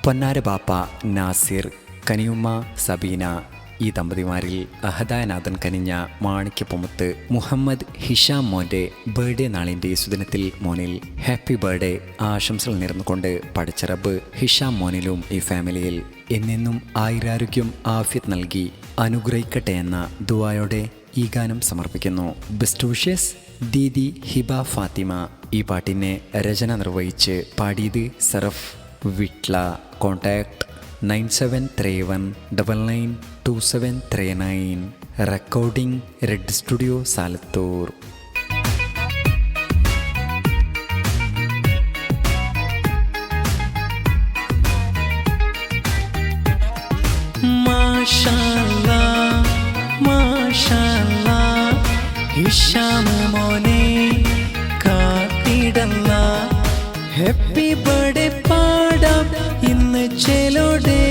പൊന്നാര ബാപ്പ നാസിർ, കനിയുമ്മ സബീന, ഈ ദമ്പതിമാരിൽ അഹദാനാഥൻ കനിഞ്ഞ മാണിക്യപ്പൊമുത്ത് മുഹമ്മദ് ഹിഷാം മോൻ്റെ ബർത്ത്ഡേ നാളിൻ്റെ സുദിനത്തിൽ മോനിൽ ഹാപ്പി ബർത്ത്ഡേ ആശംസകൾ നേർന്നുകൊണ്ട് പടച്ച റബ്ബ് ഹിഷാം മോനിലും ഈ ഫാമിലിയിൽ എന്നെന്നും ആയുരാരോഗ്യം ആഫിയത്ത് നൽകി അനുഗ്രഹിക്കട്ടെ എന്ന ദുആയോടെ ഈ ഗാനം സമർപ്പിക്കുന്നു. ബെസ്റ്റ് വിഷസ് ദീദി ഹിബ ഫാത്തിമ. ഈ പാട്ടിനെ രചന നിർവഹിച്ച് പാടിയത് Saraf Vitla. Contact 9731992739. Recording red studio Salathur. Hisham മോനെ കാത്തിടല്ല, ഹാപ്പി ബർത്ത്ഡേ പാടാം ഇന്ന് ചെലോടെ.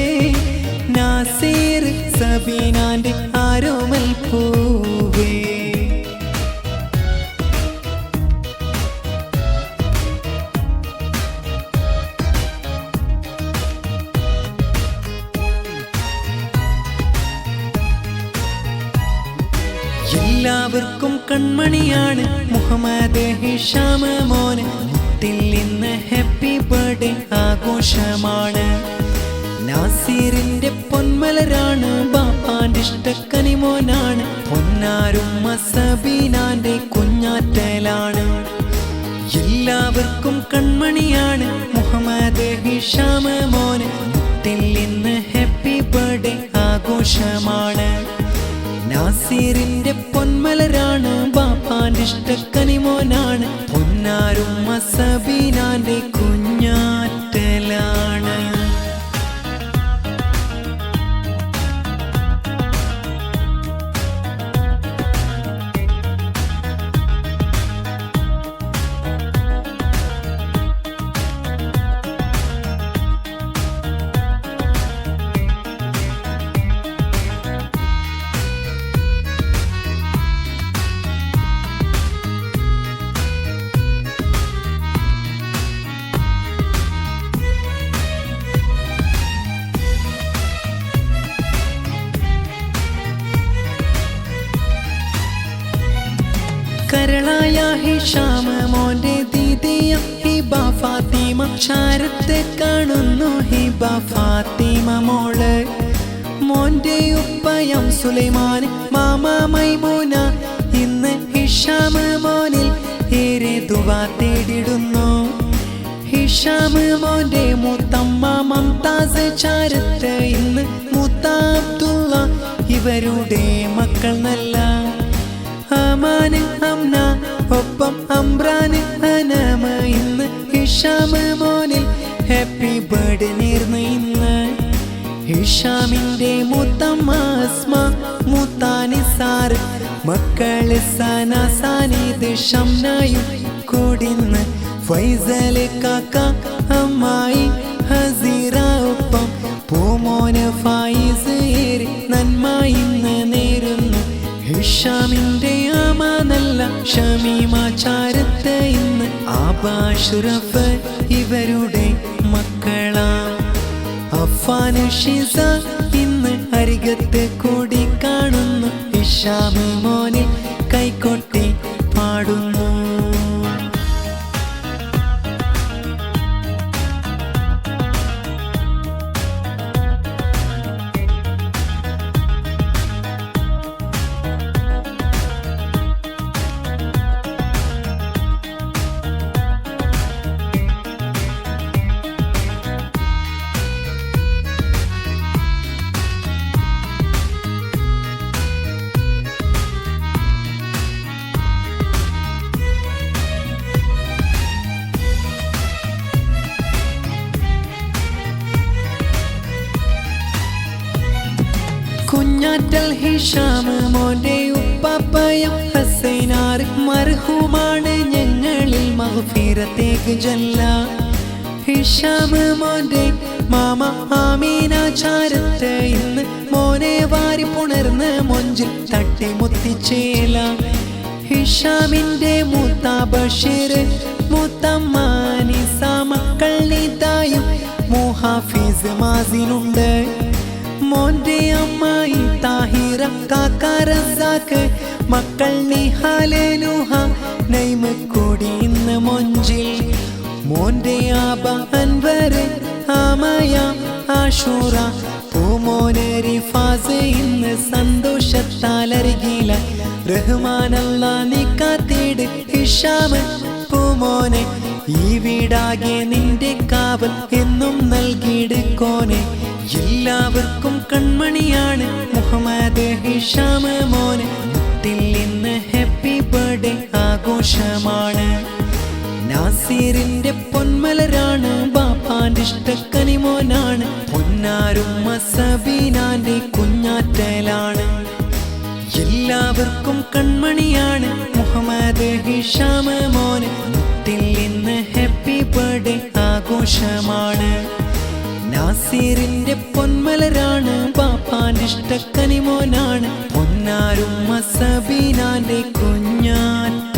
നാസിർ സബീനാന്റെ ആരോമൽ പൂവേ. എല്ലാവർക്കും കൺമണിയാണ് മുഹമ്മദ് ഹിഷാം മോന്. മുത്തിൽ ഇന്ന് ഹാപ്പി ബർത്ത്ഡേ ആഘോഷമാണ്. നാസിറിന്റെ പൊന്മലരാണ്, ബാപ്പാന്റെ ഇഷ്ടക്കനിമോനാണ്. പൊന്നാരുമ്മ സബീനാന്റെ കുഞ്ഞാറ്റലാണ്. എല്ലാവർക്കും കൺമണിയാണ് മുഹമ്മദ് ഹിഷാം മോന്. മുത്തിൽ ഇന്ന് ഹാപ്പി ബർത്ത്ഡേ ആഘോഷമാണ്. നാസിറിന്റെ പൊന്മലരാണ്, ബാപ്പാന്റെ ഇഷ്ടക്കനിമോനാണ്. പൊന്നാരുമ്മ സബീനാന്റെ കുഞ്ഞാറ്റലാണ്. കരളായ ഹിഷാം മോന്റെ ദീദിയ ഹിബ ഫാത്തിമ. ചാരത്തെ കാണുന്നു ഹിബ ഫാത്തിമ മോള്. മോന്റെ ഉപ്പയം സുലൈമാൻ, മാമ മൈമൂന. ഇന്ന് ഹിഷാം മോനിൽ ഏറെ ദുആ തേടിടുന്നു. ഹിഷാം മോന്റെ മൂത്തമ്മ മംതാസ് ചാരത്ത് ഇന്ന് മൂത്ത അബ്ദുള്ള. ഇവരുടെ മക്കൾ നല്ല അമാന് അംന, ഒപ്പം അംറാന് അനാമ. ഇന്ന് ഹിഷാം മോനിൽ ഹാപ്പി ബർത്ത്ഡേ നേർന്ന് ഇന്ന്. ഹിഷാമിന്റെ മൂത്തമ്മ അസ്മ, മൂത്താനിസാർ. മക്കള് സന സാനിദ് ഷംനായും കൂടിന്ന്. ഫൈസല് കാക്ക അമ്മായി ഹസീറ, ഒപ്പം പൂമോന് ഫായിസ് ഏറി നന്മ ഇന്ന് നേരുന്നു. ഹിഷാമിന്റെ ആമ നല്ല ഷമീമ ചാരത്ത് ഇന്ന് ആബാഷുറഫ് ഇവരുടെ മക്കളാ. അഫാൻ ഷിസ ഇന്ന് അരികത്ത് കൂടി കാണുന്നു. ഹിഷാം മോനിൽ കൈകൊട്ടി പാടുന്നു. കുഞ്ഞാറ്റൽ ഹിഷാം മോന്റെ ഉപ്പാപ്പയം ഹസൈനാർ. മർഹൂമാണ് ഞങ്ങളിൽ മഗ്ഫിറത്തേക്ക് ജല്ല. ഹിഷാം മോന്റെ മാമ ആമീന ചാരത്ത് ഇന്ന് മോനെ വാരി പുണർന്ന് മൊഞ്ചിൽ തട്ടി മുത്തിച്ചേല. ഹിഷാമിന്റെ മൂത്ത ബഷീർ, മൂത്തമ്മ നിസ. മക്കൾ നിതായും മൂഹ ഹാഫിസ് മാസിനുണ്ട്. മോന്റെ അമ്മായി താഹിറ കാക്ക റസാക്ക്, മക്കൾ നിഹാല് നുഹ നൈമ കൂടി ഇന്ന് മൊഞ്ചിൽ. മോന്റെ ആബ അൻവർ ആമയ ആഷൂറ, പൂമോനെ റിഫാസ് ഇന്ന് സന്തോഷത്താലരികില. റഹ്മാനല്ല നീ കാത്തിട് ഹിഷാമ് പൂമോനെ, ഈ വീടാകെ നിന്റെ കാവൽ എന്നും നൽകിയെടുക്കോനെ. എല്ലാവർക്കും കൺമണിയാണ് മുഹമ്മദ് ഹിഷാമ് മോന്. മുത്തിൽ ഇന്ന് ഹാപ്പി ബർത്ത്ഡേ ആഘോഷമാണ്. നാസിറിന്റെ പൊന്മലരാണ്, ബാപ്പാന്റെ ഇഷ്ടക്കനിമോനാണ്. പൊന്നാരുമ്മ സബീനാന്റെ കുഞ്ഞാറ്റലാണ്. എല്ലാവർക്കും കൺമണിയാണ് മുഹമ്മദ് ഹിഷാമ് മോന്. മുത്തിൽ ഇന്ന് ഹാപ്പി ബർത്ത്ഡേ ആഘോഷമാണ്. നാസിറിന്റെ പൊന്മലരാണ്, ബാപ്പാന്റെ ഇഷ്ടക്കനിമോനാണ്. പൊന്നാരുമ്മ സബീനാന്റെ കുഞ്ഞാറ്റ.